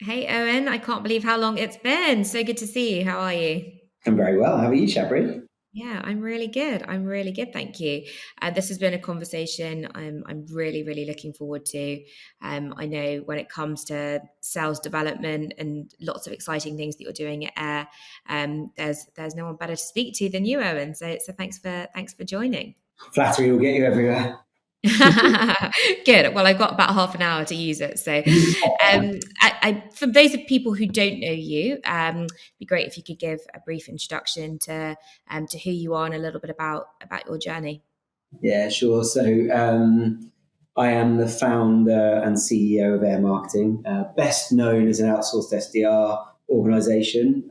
Hey Owen, I can't believe how long it's been. So good to see you. How are you? I'm very well. How are you, Shabri? Yeah, I'm really good. I'm really good, thank you. This has been a conversation I'm really, really looking forward to. I know when it comes to sales development and lots of exciting things that you're doing at Air, there's no one better to speak to than you, Owen. So thanks for joining. Flattery will get you everywhere. Good. Well, I've got about half an hour to use it. So, for those of people who don't know you, it'd be great if you could give a brief introduction to who you are and a little bit about your journey. Yeah, sure. So I am the founder and CEO of Air Marketing, best known as an outsourced SDR organization.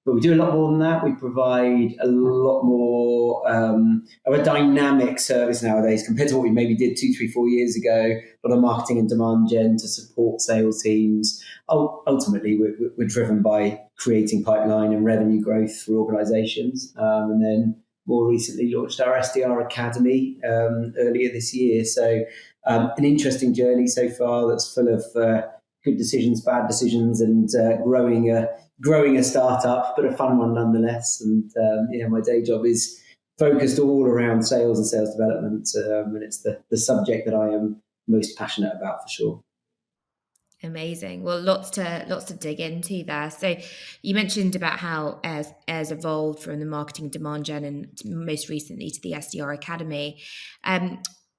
But we do a lot more than that. We provide a lot more of a dynamic service nowadays compared to what we maybe did 2, 3, 4 years ago. A lot of marketing and demand gen to support sales teams. Ultimately, we're driven by creating pipeline and revenue growth for organizations. And then more recently launched our SDR Academy earlier this year. So an interesting journey so far that's full of good decisions, bad decisions, and growing a startup, but a fun one nonetheless. And yeah, my day job is focused all around sales and sales development, and it's the subject that I am most passionate about for sure. Amazing. Well, lots to dig into there. So, you mentioned about how Airs evolved from the marketing demand gen and most recently to the SDR Academy.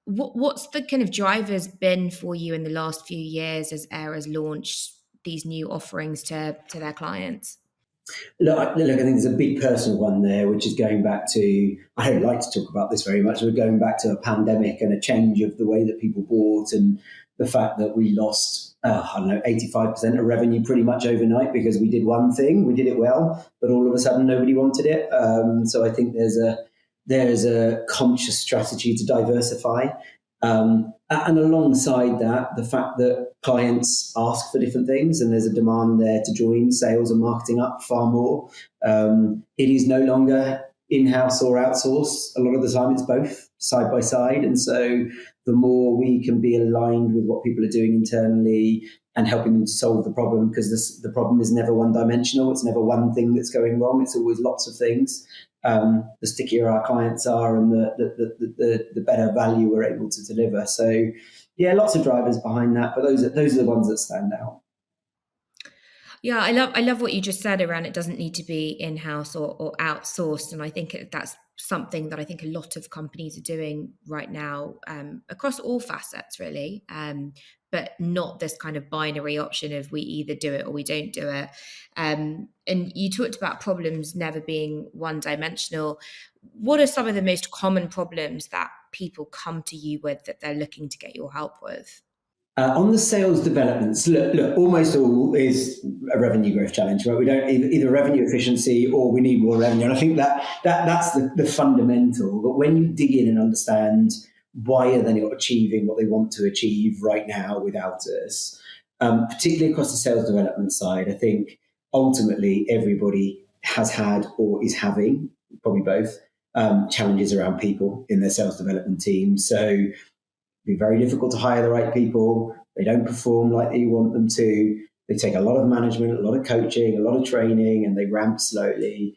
What's the kind of drivers been for you in the last few years as Air has launched these new offerings to their clients? Look, I think there's a big personal one there, which is going back to, I don't like to talk about this very much, but going back to a pandemic and a change of the way that people bought and the fact that we lost, I don't know, 85% of revenue pretty much overnight because we did one thing, we did it well, but all of a sudden nobody wanted it. So I think there's a conscious strategy to diversify. And alongside that, the fact that clients ask for different things and there's a demand there to join sales and marketing up far more. It is no longer in-house or outsource. A lot of the time it's both side by side. And so the more we can be aligned with what people are doing internally and helping them to solve the problem, because the problem is never one dimensional. It's never one thing that's going wrong. It's always lots of things. The stickier our clients are and the better value we're able to deliver. So yeah, lots of drivers behind that, but those are the ones that stand out. Yeah, I love what you just said around it doesn't need to be in-house or outsourced. And I think that's something that I think a lot of companies are doing right now, across all facets, really. But not this kind of binary option of we either do it or we don't do it. And you talked about problems never being one dimensional. What are some of the most common problems that people come to you with that they're looking to get your help with? On the sales developments, look, almost all is a revenue growth challenge, right? We don't either revenue efficiency or we need more revenue. And I think that's the fundamental. But when you dig in and understand why are they not achieving what they want to achieve right now without us, particularly across the sales development side, I think ultimately everybody has had or is having, probably both, challenges around people in their sales development team. So be very difficult to hire the right people. They don't perform like you want them to. They take a lot of management, a lot of coaching, a lot of training, and they ramp slowly,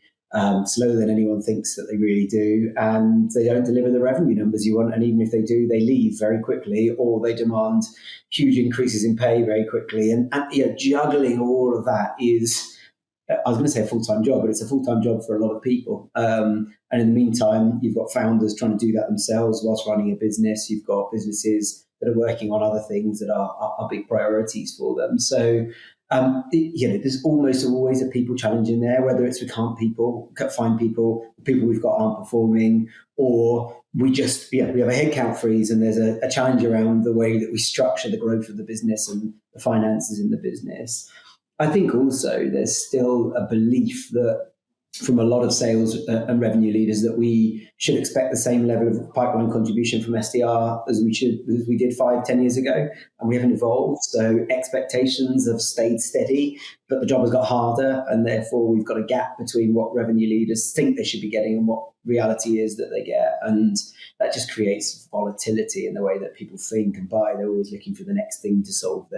slower than anyone thinks that they really do. And they don't deliver the revenue numbers you want. And even if they do, they leave very quickly, or they demand huge increases in pay very quickly. And juggling all of that is, I was going to say a full-time job, but it's a full-time job for a lot of people. And in the meantime, you've got founders trying to do that themselves whilst running a business. You've got businesses that are working on other things that are big priorities for them. So, there's almost always a people challenge in there, whether it's we can't find people, the people we've got aren't performing, or we just, we have a headcount freeze and there's a challenge around the way that we structure the growth of the business and the finances in the business. I think also there's still a belief that from a lot of sales and revenue leaders that we should expect the same level of pipeline contribution from SDR as we did 5, 10 years ago, and we haven't evolved. So expectations have stayed steady, but the job has got harder, and therefore we've got a gap between what revenue leaders think they should be getting and what reality is that they get, and that just creates volatility in the way that people think and buy. They're always looking for the next thing to solve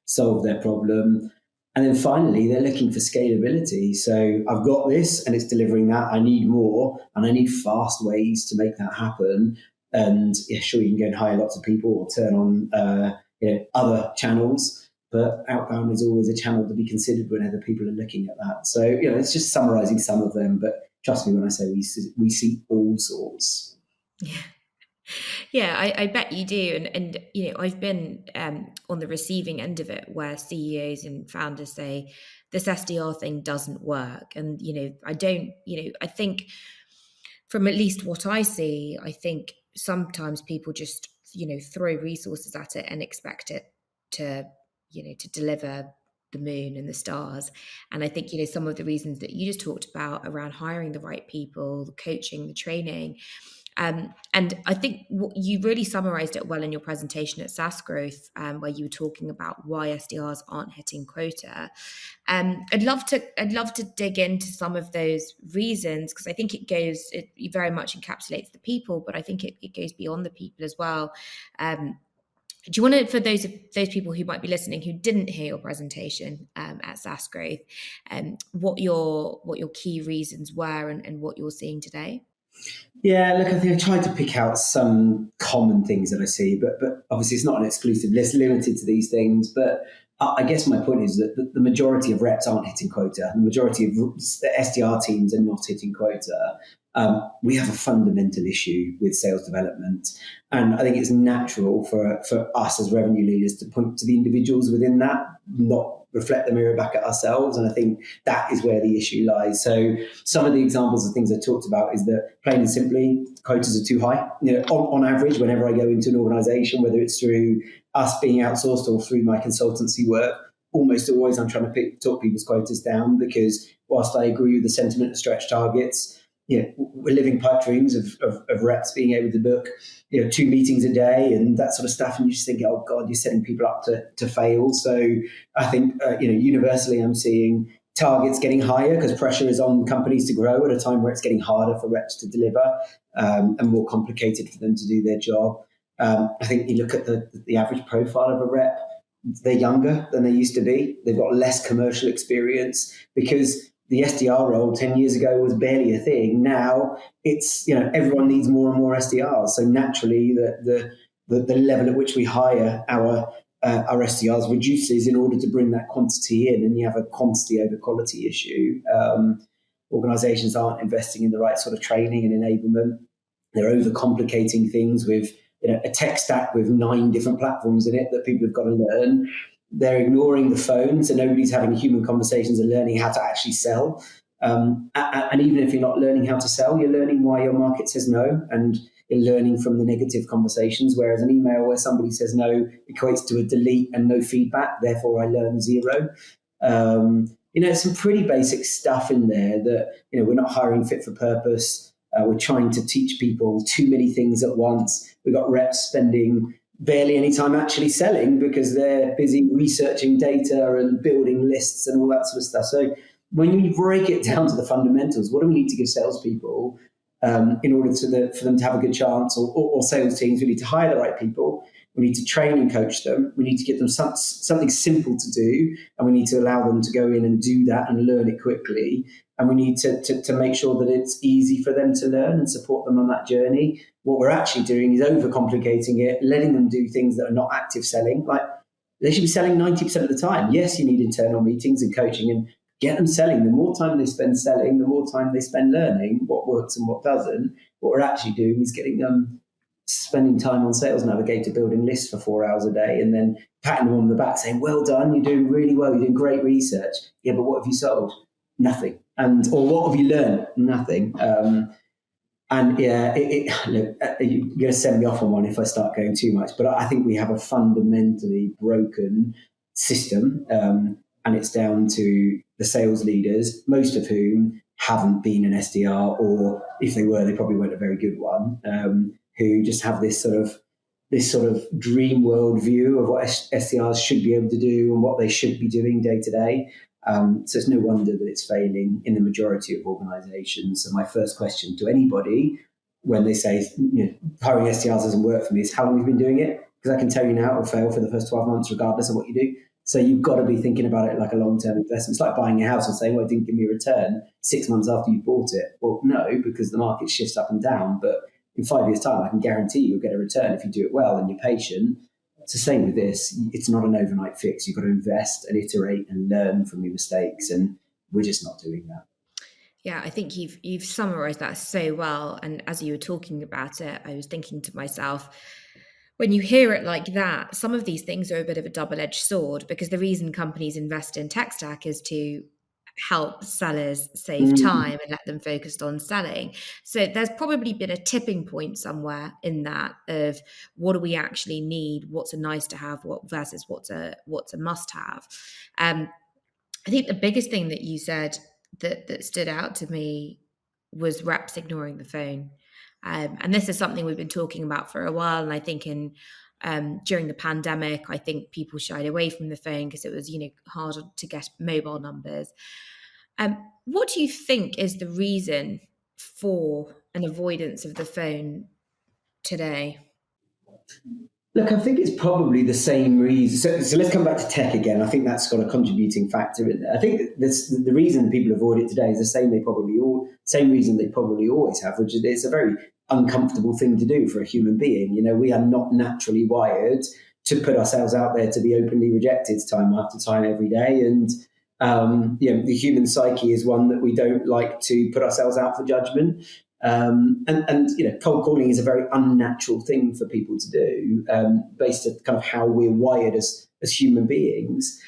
solve their problem. And then finally, they're looking for scalability. So I've got this and it's delivering that. I need more and I need fast ways to make that happen. And yeah, sure, you can go and hire lots of people or turn on other channels, but outbound is always a channel to be considered whenever people are looking at that. So, it's just summarizing some of them, but trust me when I say we see all sorts. Yeah. Yeah, I bet you do. And I've been on the receiving end of it where CEOs and founders say this SDR thing doesn't work. And, I think from at least what I see, I think sometimes people just, throw resources at it and expect it to deliver the moon and the stars. And I think, some of the reasons that you just talked about around hiring the right people, the coaching, the training, and I think you really summarized it well in your presentation at SaaS Growth, where you were talking about why SDRs aren't hitting quota. I'd love to dig into some of those reasons, because I think it very much encapsulates the people, but I think it goes beyond the people as well. Do you want to, for those people who might be listening who didn't hear your presentation at SaaS Growth, what your key reasons were and what you're seeing today? Yeah, look, I think I tried to pick out some common things that I see, but obviously it's not an exclusive list, limited to these things. But I guess my point is that the majority of reps aren't hitting quota. The majority of SDR teams are not hitting quota. We have a fundamental issue with sales development. And I think it's natural for us as revenue leaders to point to the individuals within that, not reflect the mirror back at ourselves. And I think that is where the issue lies. So some of the examples of things I talked about is that plain and simply, quotas are too high. On average, whenever I go into an organization, whether it's through us being outsourced or through my consultancy work, almost always I'm trying to talk people's quotas down, because whilst I agree with the sentiment of stretch targets, we're living pipe dreams of reps being able to book 2 meetings a day and that sort of stuff, and you just think, oh God, you're setting people up to fail. So I think universally I'm seeing targets getting higher because pressure is on companies to grow at a time where it's getting harder for reps to deliver and more complicated for them to do their job. I think you look at the average profile of a rep, they're younger than they used to be. They've got less commercial experience because the SDR role 10 years ago was barely a thing. Now it's, everyone needs more and more SDRs. So naturally the level at which we hire our SDRs reduces in order to bring that quantity in, and you have a quantity over quality issue. Organizations aren't investing in the right sort of training and enablement. They're overcomplicating things with a tech stack with 9 different platforms in it that people have got to learn. They're ignoring the phone, so nobody's having human conversations and learning how to actually sell. And even if you're not learning how to sell, you're learning why your market says no, and you're learning from the negative conversations, whereas an email where somebody says no equates to a delete and no feedback, therefore I learn 0. Some pretty basic stuff in there that, we're not hiring fit for purpose. We're trying to teach people too many things at once. We've got reps spending barely any time actually selling because they're busy researching data and building lists and all that sort of stuff. So when you break it down to the fundamentals, what do we need to give salespeople in order for them to have a good chance, or sales teams? We need to hire the right people. We need to train and coach them. We need to give them something simple to do, and we need to allow them to go in and do that and learn it quickly. And we need to make sure that it's easy for them to learn and support them on that journey. What we're actually doing is overcomplicating it, letting them do things that are not active selling. Like, they should be selling 90% of the time. Yes, you need internal meetings and coaching, and get them selling. The more time they spend selling, the more time they spend learning what works and what doesn't. What we're actually doing is getting them spending time on Sales Navigator building lists for 4 hours a day, and then patting them on the back saying, well done, you're doing really well, you're doing great research. Yeah, but what have you sold? Nothing. Or what have you learned? Nothing. And yeah, look, you're going to send me off on one if I start going too much, but I think we have a fundamentally broken system, and it's down to the sales leaders, most of whom haven't been an SDR, or if they were, they probably weren't a very good one, who just have this sort of dream world view of what SDRs should be able to do and what they should be doing day to day. So it's no wonder that it's failing in the majority of organizations. So my first question to anybody when they say hiring SDRs doesn't work for me is, how long have you been doing it? Because I can tell you now it will fail for the first 12 months regardless of what you do. So you've got to be thinking about it like a long-term investment. It's like buying a house and saying, well, it didn't give me a return 6 months after you bought it. Well, no, because the market shifts up and down. But in 5 years' time, I can guarantee you'll get a return if you do it well and you're patient. It's the same with this. It's not an overnight fix. You've got to invest and iterate and learn from your mistakes. And we're just not doing that. Yeah, I think you've summarized that so well. And as you were talking about it, I was thinking to myself, when you hear it like that, some of these things are a bit of a double-edged sword, because the reason companies invest in tech stack is to help sellers save time and let them focus on selling. So there's probably been a tipping point somewhere in that of what do we actually need, what's a nice to have, what versus what's a must have. I think the biggest thing that you said that stood out to me was reps ignoring the phone. And this is something we've been talking about for a while. And I think during the pandemic, I think people shied away from the phone because it was, harder to get mobile numbers. What do you think is the reason for an avoidance of the phone today? Look, I think it's probably the same reason. So let's come back to tech again. I think that's got a contributing factor in there. I think the reason people avoid it today is the same reason they probably always have, which is it's a very uncomfortable thing to do for a human being. We are not naturally wired to put ourselves out there to be openly rejected time after time every day. And the human psyche is one that we don't like to put ourselves out for judgment. Cold calling is a very unnatural thing for people to do, based on kind of how we're wired as human beings.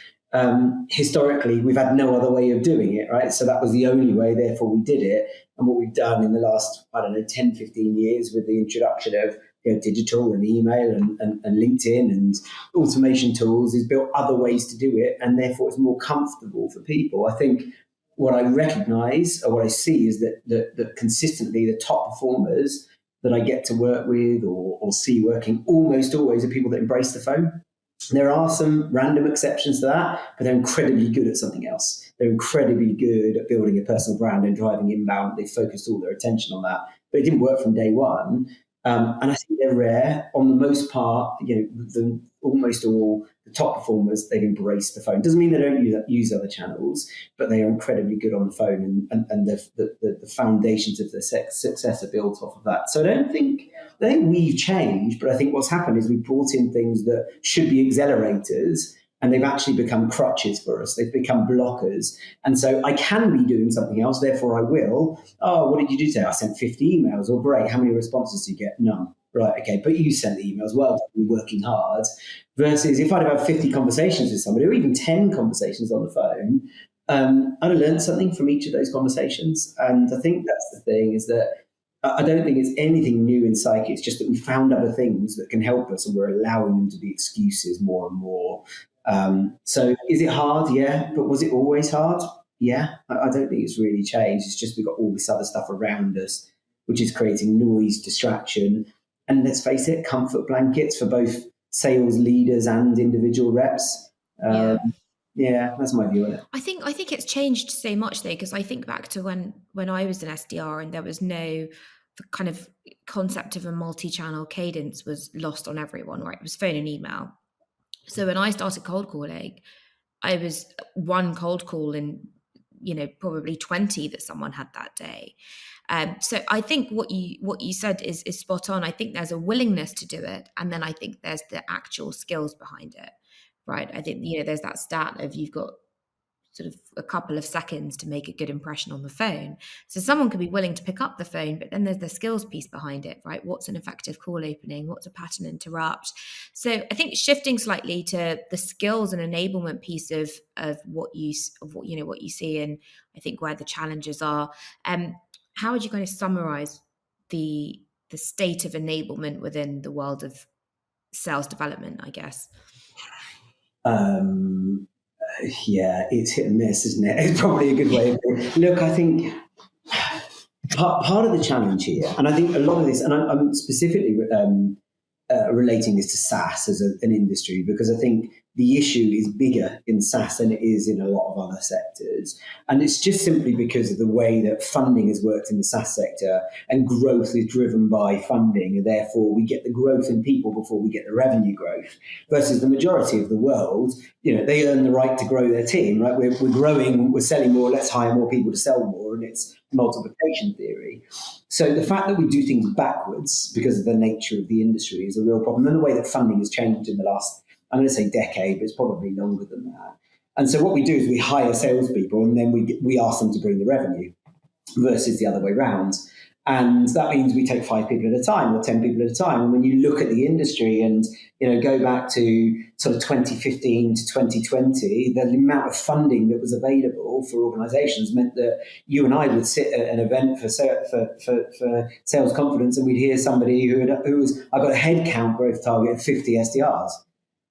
Historically, we've had no other way of doing it, right? So that was the only way, therefore we did it. And what we've done in the last, 10, 15 years with the introduction of digital and email and LinkedIn and automation tools is built other ways to do it. And therefore it's more comfortable for people. I think what I recognize or what I see is that consistently the top performers that I get to work with or see working almost always are people that embrace the phone. There are some random exceptions to that, but they're incredibly good at something else. They're incredibly good at building a personal brand and driving inbound. They focused all their attention on that, but it didn't work from day one. And I think they're rare. On the most part, almost all the top performers, they've embraced the phone. Doesn't mean they don't use other channels, but they are incredibly good on the phone, and the foundations of their success are built off of that. So I don't think we've changed, but I think what's happened is we've brought in things that should be accelerators, and they've actually become crutches for us. They've become blockers. And so I can be doing something else, therefore I will. Oh, what did you do today? I sent 50 emails. Oh, great. How many responses did you get? None. Right, okay, but you sent the emails. Well, we're working hard. Versus if I'd have had 50 conversations with somebody, or even 10 conversations on the phone, I'd have learned something from each of those conversations. And I think that's the thing, is that I don't think it's anything new in psyche. It's just that we found other things that can help us, and we're allowing them to be excuses more and more. So is it hard? Yeah. But was it always hard? Yeah. I don't think it's really changed. It's just we've got all this other stuff around us, which is creating noise, distraction, and let's face it, comfort blankets for both sales leaders and individual reps. Yeah, that's my view on it. I think it's changed so much though, because I think back to when I was an SDR and there was the kind of concept of a multi-channel cadence was lost on everyone, right? It was phone and email. So when I started cold calling, I was one cold call in, probably 20 that someone had that day. So I think what you said is spot on. I think there's a willingness to do it, and then I think there's the actual skills behind it, right? I think there's that stat of you've got sort of a couple of seconds to make a good impression on the phone. So someone could be willing to pick up the phone, but then there's the skills piece behind it, right? What's an effective call opening? What's a pattern interrupt? So I think shifting slightly to the skills and enablement piece of what you see, and I think where the challenges are. How would you kind of summarize the state of enablement within the world of sales development, I guess? Yeah, it's hit and miss, isn't it? It's probably a good way of doing it. Look, I think part of the challenge here, and I think a lot of this, and I'm specifically relating this to SaaS as an industry, because I think the issue is bigger in SaaS than it is in a lot of other sectors. And it's just simply because of the way that funding has worked in the SaaS sector, and growth is driven by funding, and therefore we get the growth in people before we get the revenue growth. Versus the majority of the world, they earn the right to grow their team, right? We're growing, we're selling more, let's hire more people to sell more, and it's multiplication theory. So the fact that we do things backwards because of the nature of the industry is a real problem. And the way that funding has changed in the last, I'm going to say decade, but it's probably longer than that. And so what we do is we hire salespeople, and then we ask them to bring the revenue, versus the other way around. And that means we take 5 people at a time or 10 people at a time. And when you look at the industry and go back to sort of 2015 to 2020, the amount of funding that was available for organisations meant that you and I would sit at an event for sales confidence, and we'd hear somebody who was, I've got a headcount growth target of 50 SDRs.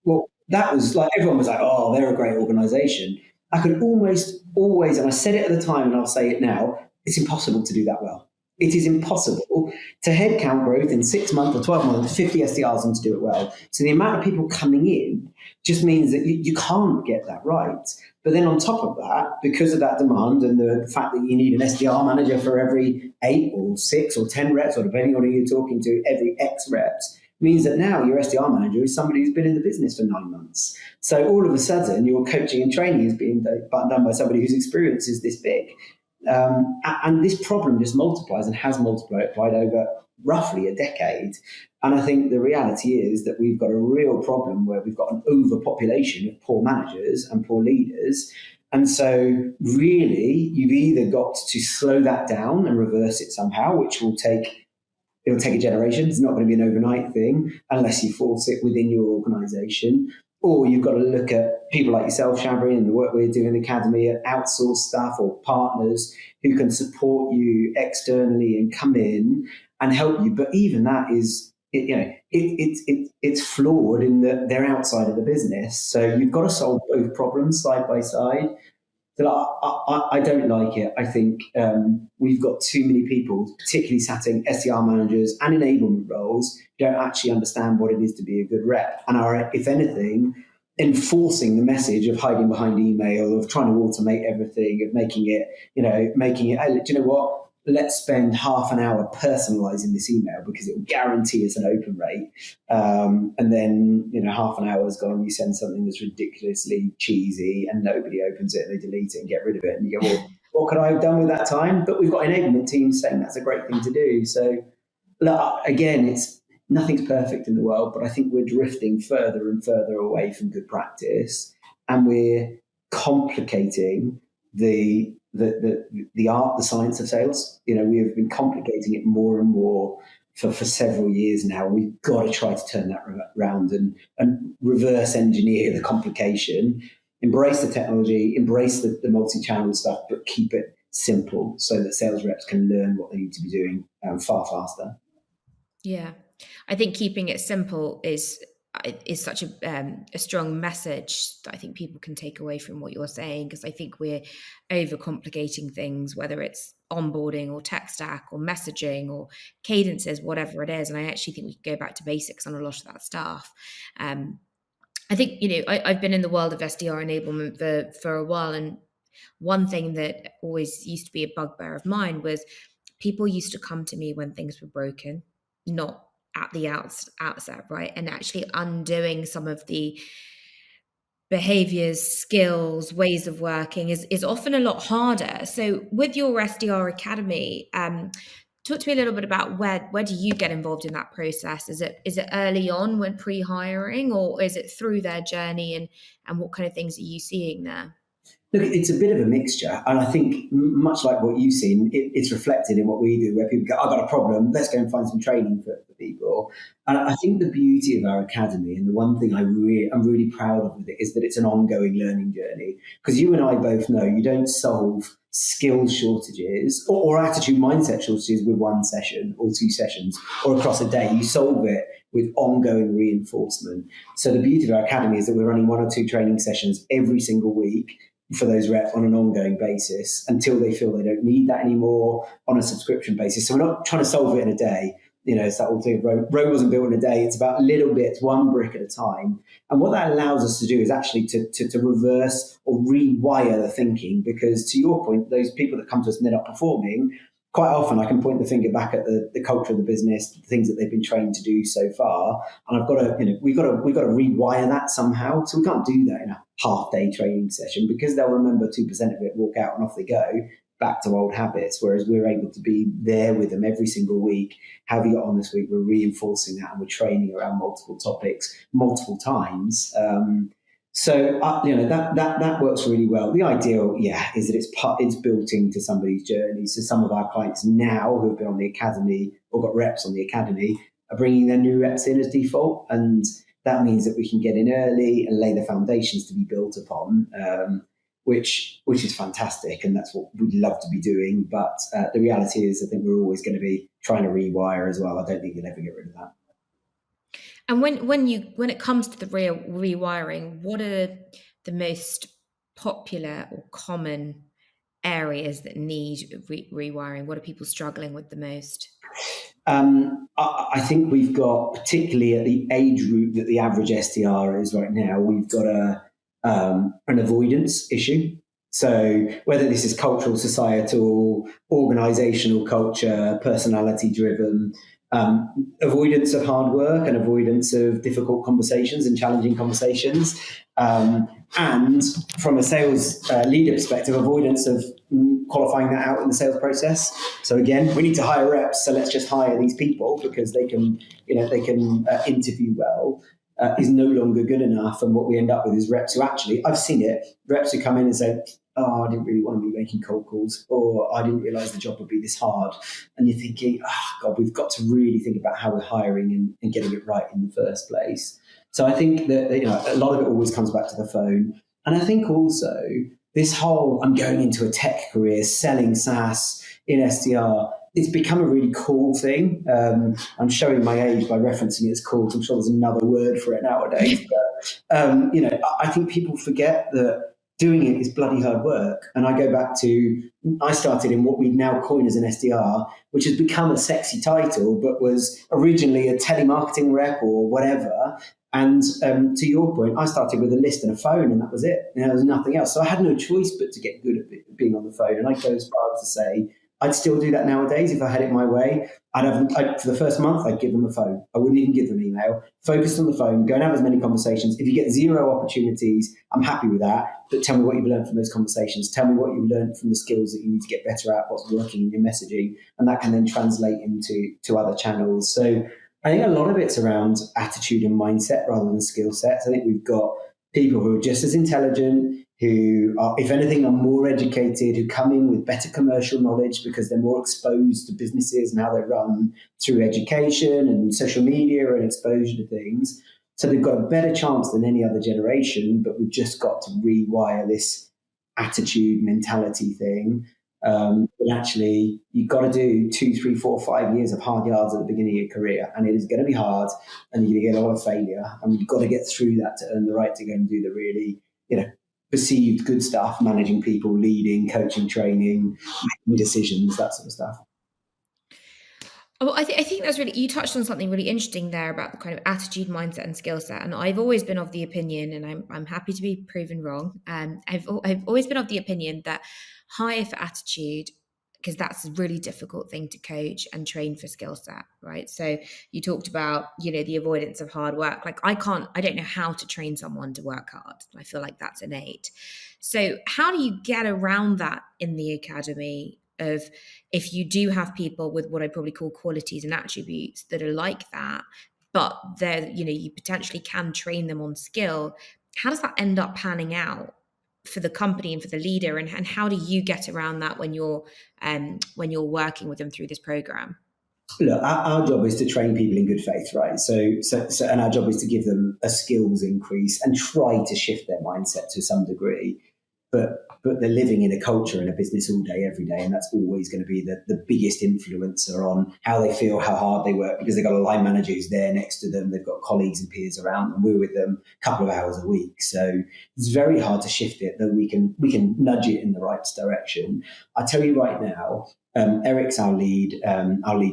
Well, that was like, everyone was like, oh, they're a great organisation. I could almost always, and I said it at the time and I'll say it now, it's impossible to do that well. It is impossible to headcount growth in 6 months or 12 months, 50 SDRs, and to do it well. So the amount of people coming in just means that you can't get that right. But then on top of that, because of that demand and the fact that you need an SDR manager for every 8 or 6 or 10 reps, or depending on who you're talking to, every X reps, means that now your SDR manager is somebody who's been in the business for 9 months. So all of a sudden, your coaching and training is being done by somebody whose experience is this big. And this problem just multiplies and has multiplied over roughly a decade. And I think the reality is that we've got a real problem where we've got an overpopulation of poor managers and poor leaders. And so really, you've either got to slow that down and reverse it somehow, which it'll take a generation. It's not going to be an overnight thing unless you force it within your organization. Or you've got to look at people like yourself, Shabri, and the work we're doing in the Academy, at outsourced staff or partners who can support you externally and come in and help you. But even that is, it's flawed in that they're outside of the business. So you've got to solve both problems side by side. So I don't like it. I think we've got too many people, particularly sitting SDR managers and enablement roles, who don't actually understand what it is to be a good rep, and are, if anything, enforcing the message of hiding behind email, of trying to automate everything, of making it, hey, do you know what? Let's spend half an hour personalizing this email because it will guarantee us an open rate. And then, half an hour has gone, you send something that's ridiculously cheesy and nobody opens it, and they delete it and get rid of it. And you go, well, what could I have done with that time? But we've got enablement teams saying that's a great thing to do. So look, again, nothing's perfect in the world, but I think we're drifting further and further away from good practice, and we're complicating the art, the science of sales. We have been complicating it more and more for several years now. We've got to try to turn that around and reverse engineer the complication, embrace the technology, embrace the multi-channel stuff, but keep it simple so that sales reps can learn what they need to be doing far faster. Yeah, I think keeping it simple is such a strong message that I think people can take away from what you're saying, because I think we're overcomplicating things, whether it's onboarding or tech stack or messaging or cadences, whatever it is. And I actually think we can go back to basics on a lot of that stuff. I think, I've been in the world of SDR enablement for a while. And one thing that always used to be a bugbear of mine was people used to come to me when things were broken, not at the outset, right? And actually undoing some of the behaviors, skills, ways of working is often a lot harder. So with your SDR Academy, talk to me a little bit about where do you get involved in that process? Is it early on when pre-hiring, or is it through their journey, and what kind of things are you seeing there? Look, it's a bit of a mixture. And I think much like what you've seen, it's reflected in what we do, where people go, I've got a problem, let's go and find some training for people. And I think the beauty of our academy, and the one thing I'm really proud of with it, is that it's an ongoing learning journey. Because you and I both know you don't solve skill shortages or attitude mindset shortages with one session or 2 sessions or across a day. You solve it with ongoing reinforcement. So the beauty of our academy is that we're running 1 or 2 training sessions every single week for those reps on an ongoing basis until they feel they don't need that anymore, on a subscription basis. So we're not trying to solve it in a day. it's that old thing of Rome wasn't built in a day. It's about little bits, one brick at a time. And what that allows us to do is actually to reverse or rewire the thinking, because to your point, those people that come to us and they're not performing, quite often I can point the finger back at the culture of the business, the things that they've been trained to do so far. And I've got to, we've got to rewire that somehow. So we can't do that in a half-day training session, because they'll remember 2% of it, walk out and off they go, back to old habits. Whereas we're able to be there with them every single week. How have you got on this week? We're reinforcing that, and we're training around multiple topics multiple times. So that works really well. The ideal, is that it's built into somebody's journey. So some of our clients now who have been on the academy or got reps on the academy are bringing their new reps in as default, and that means that we can get in early and lay the foundations to be built upon, which is fantastic, and that's what we'd love to be doing. But the reality is, I think we're always going to be trying to rewire as well. I don't think you'll ever get rid of that. And when it comes to the real rewiring, what are the most popular or common areas that need rewiring? What are people struggling with the most? I think we've got, particularly at the age group that the average SDR is right now, we've got an avoidance issue. So whether this is cultural, societal, organizational culture, personality driven, avoidance of hard work and avoidance of difficult conversations and challenging conversations. And from a sales leader perspective, avoidance of qualifying that out in the sales process. So again, we need to hire reps, so let's just hire these people because they can interview well. Is no longer good enough. And what we end up with is reps who actually, I've seen it, reps who come in and say, I didn't really want to be making cold calls, or I didn't realize the job would be this hard. And you're thinking, God, we've got to really think about how we're hiring and getting it right in the first place. So I think that a lot of it always comes back to the phone. And I think also this whole, I'm going into a tech career, selling SaaS in SDR, it's become a really cool thing. I'm showing my age by referencing it as cool. I'm sure there's another word for it nowadays. But, I think people forget that doing it is bloody hard work. And I go back to, I started in what we now coin as an SDR, which has become a sexy title, but was originally a telemarketing rep or whatever. And to your point, I started with a list and a phone, and that was it. There was nothing else. So I had no choice but to get good at being on the phone. And I go as far as to say, I'd still do that nowadays if I had it my way. For the first month, I'd give them a phone. I wouldn't even give them email. Focus on the phone, go and have as many conversations. If you get 0 opportunities, I'm happy with that. But tell me what you've learned from those conversations. Tell me what you've learned from the skills that you need to get better at, what's working in your messaging. And that can then translate into other channels. So I think a lot of it's around attitude and mindset rather than skill sets. I think we've got people who are just as intelligent, who are, if anything, are more educated, who come in with better commercial knowledge because they're more exposed to businesses and how they run through education and social media and exposure to things. So they've got a better chance than any other generation, but we've just got to rewire this attitude mentality thing. But actually, you've got to do 2, 3, 4, 5 years of hard yards at the beginning of your career, and it is going to be hard, and you're going to get a lot of failure, and you've got to get through that to earn the right to go and do the really, perceived good stuff, managing people, leading, coaching, training, making decisions, that sort of stuff. Well, I think that's really, you touched on something really interesting there about the kind of attitude, mindset, and skill set. And I've always been of the opinion, and I'm happy to be proven wrong. I've always been of the opinion that hire for attitude, because that's a really difficult thing to coach, and train for skill set, right? So you talked about, the avoidance of hard work. Like I don't know how to train someone to work hard. I feel like that's innate. So how do you get around that in the academy? Of if you do have people with what I probably call qualities and attributes that are like that, but they're, you potentially can train them on skill, how does that end up panning out for the company and for the leader? And how do you get around that when you're working with them through this program? Look, our job is to train people in good faith, right? So, and our job is to give them a skills increase and try to shift their mindset to some degree. But they're living in a culture in a business all day, every day, and that's always going to be the biggest influencer on how they feel, how hard they work, because they've got a line manager who's there next to them, they've got colleagues and peers around them, we're with them a couple of hours a week. So it's very hard to shift it, though we can nudge it in the right direction. I tell you right now, Eric's our lead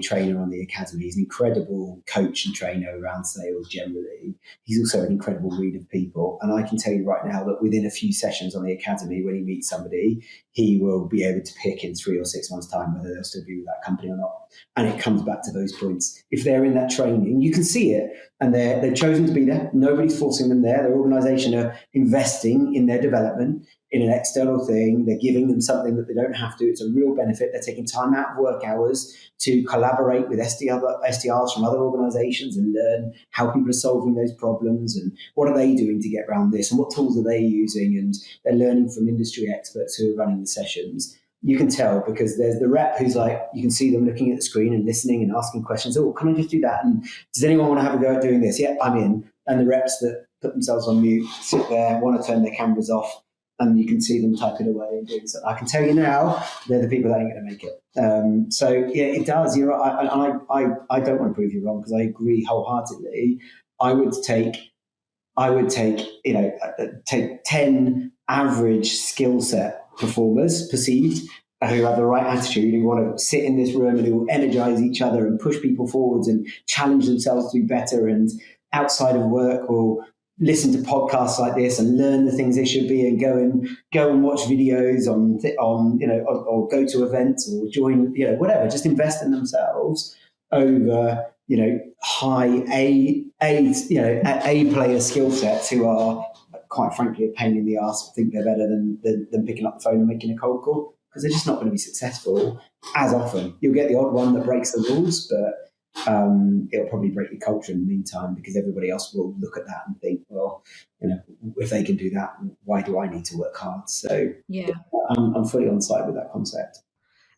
trainer on the academy. He's an incredible coach and trainer around sales generally. He's also an incredible reader of people. And I can tell you right now that within a few sessions on the academy, when he meets somebody, he will be able to pick in 3 or 6 months' time whether they'll still be with that company or not. And it comes back to those points. If they're in that training, you can see it, and they've chosen to be there. Nobody's forcing them there. Their organisation are investing in their development in an external thing. They're giving them something that they don't have to. It's a real benefit. They're taking time out of work hours to collaborate with SDRs from other organizations and learn how people are solving those problems and what are they doing to get around this and what tools are they using. And they're learning from industry experts who are running the sessions. You can tell because there's the rep who's like, you can see them looking at the screen and listening and asking questions. Oh, can I just do that? And does anyone want to have a go at doing this? Yeah, I'm in. And the reps that put themselves on mute, sit there, want to turn their cameras off, and you can see them typing away and doing so. I can tell you now, they're the people that ain't going to make it. So yeah, it does. You're right. I don't want to prove you wrong because I agree wholeheartedly. I would take take 10 average skill set performers perceived who have the right attitude, who want to sit in this room and who will energize each other and push people forwards and challenge themselves to be better, and outside of work will listen to podcasts like this and learn the things they should be, and go and watch videos on or go to events or join whatever. Just invest in themselves over high A player skill sets who are quite frankly a pain in the ass, think they're better than picking up the phone and making a cold call, because they're just not going to be successful as often. You'll get the odd one that breaks the rules, but it'll probably break your culture in the meantime, because everybody else will look at that and think, well, if they can do that, why do I need to work hard? So Yeah. I'm fully on side with that concept.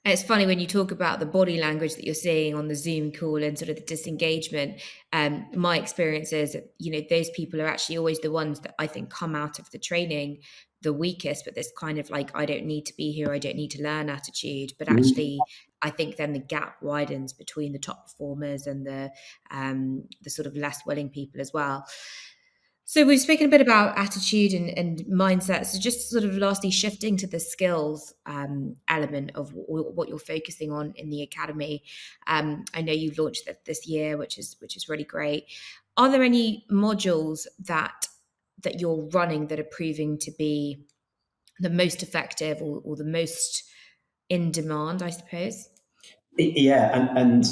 And it's funny when you talk about the body language that you're seeing on the Zoom call and sort of the disengagement. My experience is that, those people are actually always the ones that I think come out of the training the weakest, but this kind of like, I don't need to be here, I don't need to learn attitude. But actually, I think then the gap widens between the top performers and the sort of less willing people as well. So we've spoken a bit about attitude and mindset. So just sort of lastly, shifting to the skills element of what you're focusing on in the academy. I know you've launched that this year, which is really great. Are there any modules that you're running that are proving to be the most effective or the most in demand, I suppose? Yeah, and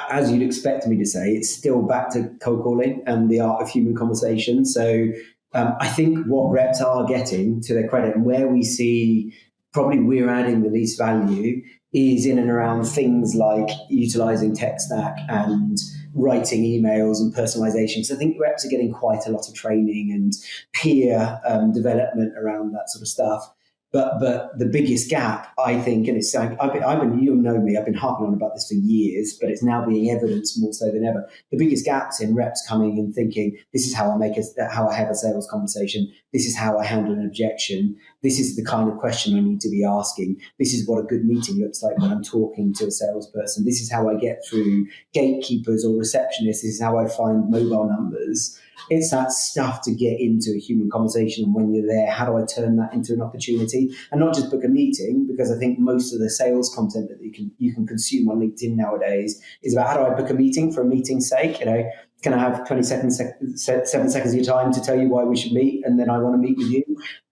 as you'd expect me to say, it's still back to cold calling and the art of human conversation. So I think what reps are getting, to their credit, and where we see probably we're adding the least value, is in and around things like utilizing tech stack and writing emails and personalization. So I think reps are getting quite a lot of training and peer development around that sort of stuff. But the biggest gap, I think, and it's you'll know me, I've been harping on about this for years, but it's now being evidenced more so than ever. The biggest gaps in reps coming and thinking, this is how I have a sales conversation. This is how I handle an objection. This is the kind of question I need to be asking. This is what a good meeting looks like when I'm talking to a salesperson. This is how I get through gatekeepers or receptionists. This is how I find mobile numbers. It's that stuff to get into a human conversation. And when you're there, how do I turn that into an opportunity and not just book a meeting? Because I think most of the sales content that you can consume on LinkedIn nowadays is about, how do I book a meeting for a meeting's sake? Can I have 7 seconds of your time to tell you why we should meet? And then I want to meet with you.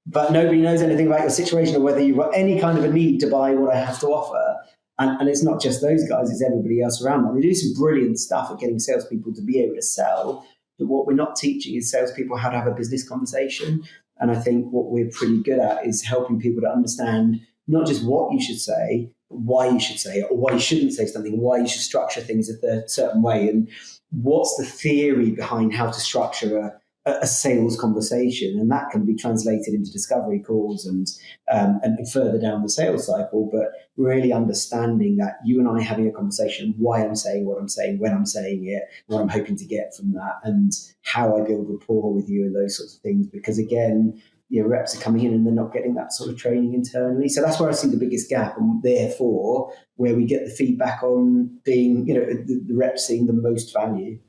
But nobody knows anything about your situation or whether you've got any kind of a need to buy what I have to offer. And it's not just those guys, it's everybody else around them. They do some brilliant stuff at getting salespeople to be able to sell. But what we're not teaching is salespeople how to have a business conversation. And I think what we're pretty good at is helping people to understand not just what you should say, but why you should say it, or why you shouldn't say something, why you should structure things a certain way, and what's the theory behind how to structure a sales conversation. And that can be translated into discovery calls and further down the sales cycle. But really understanding that you and I having a conversation, why I'm saying what I'm saying, when I'm saying it, what I'm hoping to get from that, and how I build rapport with you and those sorts of things. Because again, reps are coming in and they're not getting that sort of training internally. So that's where I see the biggest gap, and therefore where we get the feedback on being, the reps seeing the most value.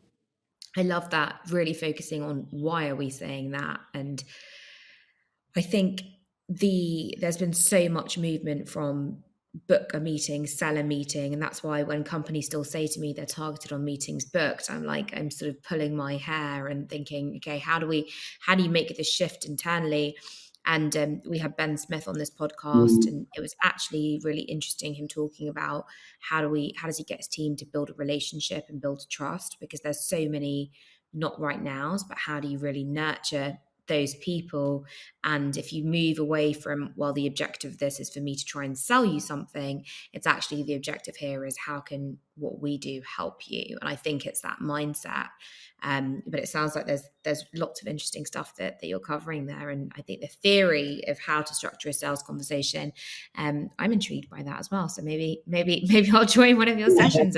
I love that, really focusing on why are we saying that. And I think there's been so much movement from book a meeting, sell a meeting. And that's why when companies still say to me they're targeted on meetings booked, I'm sort of pulling my hair and thinking, okay, how do you make this shift internally? And we had Ben Smith on this podcast, Mm. and it was actually really interesting him talking about how does he get his team to build a relationship and build trust, because there's so many not right nows, but how do you really nurture those people? And if you move away from, well, the objective of this is for me to try and sell you something, it's actually the objective here is how can what we do help you? And I think it's that mindset. But it sounds like there's lots of interesting stuff that you're covering there. And I think the theory of how to structure a sales conversation, I'm intrigued by that as well. So maybe I'll join one of your sessions.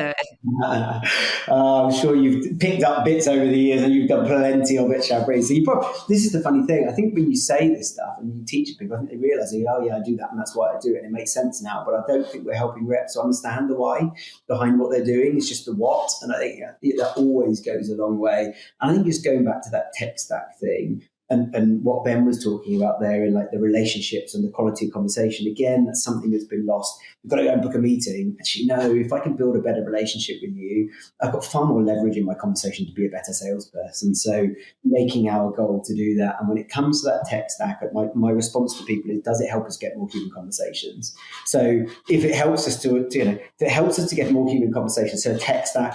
I'm sure you've picked up bits over the years, and you've done plenty of it, Shabri. So this is the funny thing. I think when you say this stuff and you teach people, I think they realise, oh yeah, I do that, and that's why I do it, and it makes sense now. But I don't think we're helping reps to understand the why behind what they're doing. It's just the what, and I think that always goes a long way. And I think just going back to that tech stack thing, and what Ben was talking about there in like the relationships and the quality of conversation, again, that's something that's been lost. We've got to go and book a meeting. Actually, no, if I can build a better relationship with you, I've got far more leverage in my conversation to be a better salesperson. So making our goal to do that. And when it comes to that tech stack, my response to people is, does it help us get more human conversations? So if it helps us if it helps us to get more human conversations, so a tech stack,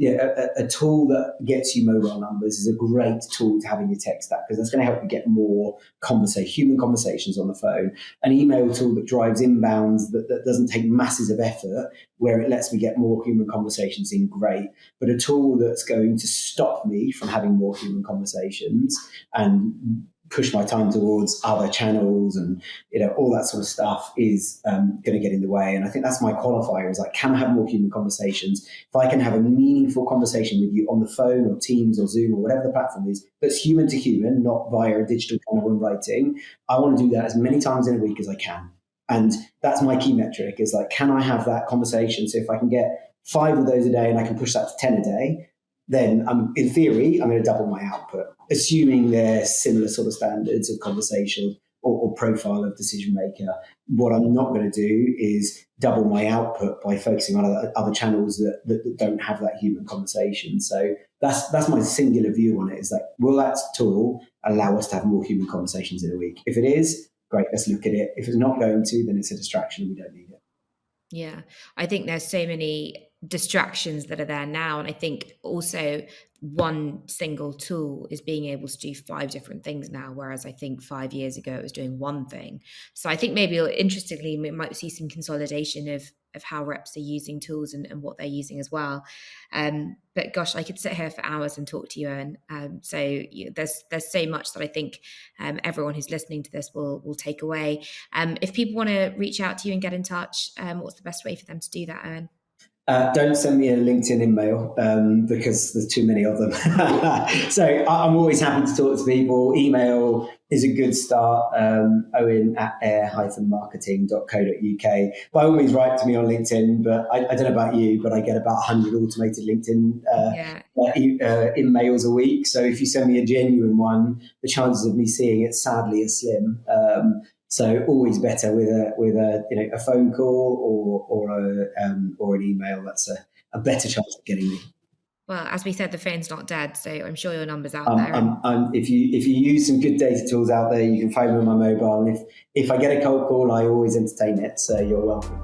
a tool that gets you mobile numbers is a great tool to have in your tech stack, because that's going to help you get more human conversations on the phone. An email tool that drives inbounds that doesn't take masses of effort, where it lets me get more human conversations in, great. But a tool that's going to stop me from having more human conversations and push my time towards other channels and all that sort of stuff is going to get in the way. And I think that's my qualifier, is like, can I have more human conversations? If I can have a meaningful conversation with you on the phone or Teams or Zoom or whatever the platform is, that's human to human, not via a digital channel and writing, I want to do that as many times in a week as I can. And that's my key metric, is like, can I have that conversation? So if I can get 5 of those a day and I can push that to 10 a day, then in theory, I'm going to double my output, assuming they're similar sort of standards of conversation or profile of decision maker. What I'm not going to do is double my output by focusing on other channels that don't have that human conversation. So that's my singular view on it, is that, will that tool allow us to have more human conversations in a week? If it is, great, let's look at it. If it's not going to, then it's a distraction and we don't need it. Yeah, I think there's so many distractions that are there now. And I think also one single tool is being able to do 5 different things now, whereas I think 5 years ago it was doing one thing. So I think maybe, interestingly, we might see some consolidation of how reps are using tools and what they're using as well. But gosh, I could sit here for hours and talk to you, Owen. There's so much that I think everyone who's listening to this will take away. If people want to reach out to you and get in touch, what's the best way for them to do that, Owen? Don't send me a LinkedIn email because there's too many of them. So I'm always happy to talk to people. Email is a good start. Owen@air-marketing.co.uk. By all means, write to me on LinkedIn, but I don't know about you, but I get about 100 automated LinkedIn emails a week. So if you send me a genuine one, the chances of me seeing it sadly are slim. So always better with a phone call or an email. That's a better chance of getting me. Well, as we said, the phone's not dead, so I'm sure your number's out there. If you use some good data tools out there, you can phone me on my mobile. And if I get a cold call, I always entertain it. So you're welcome.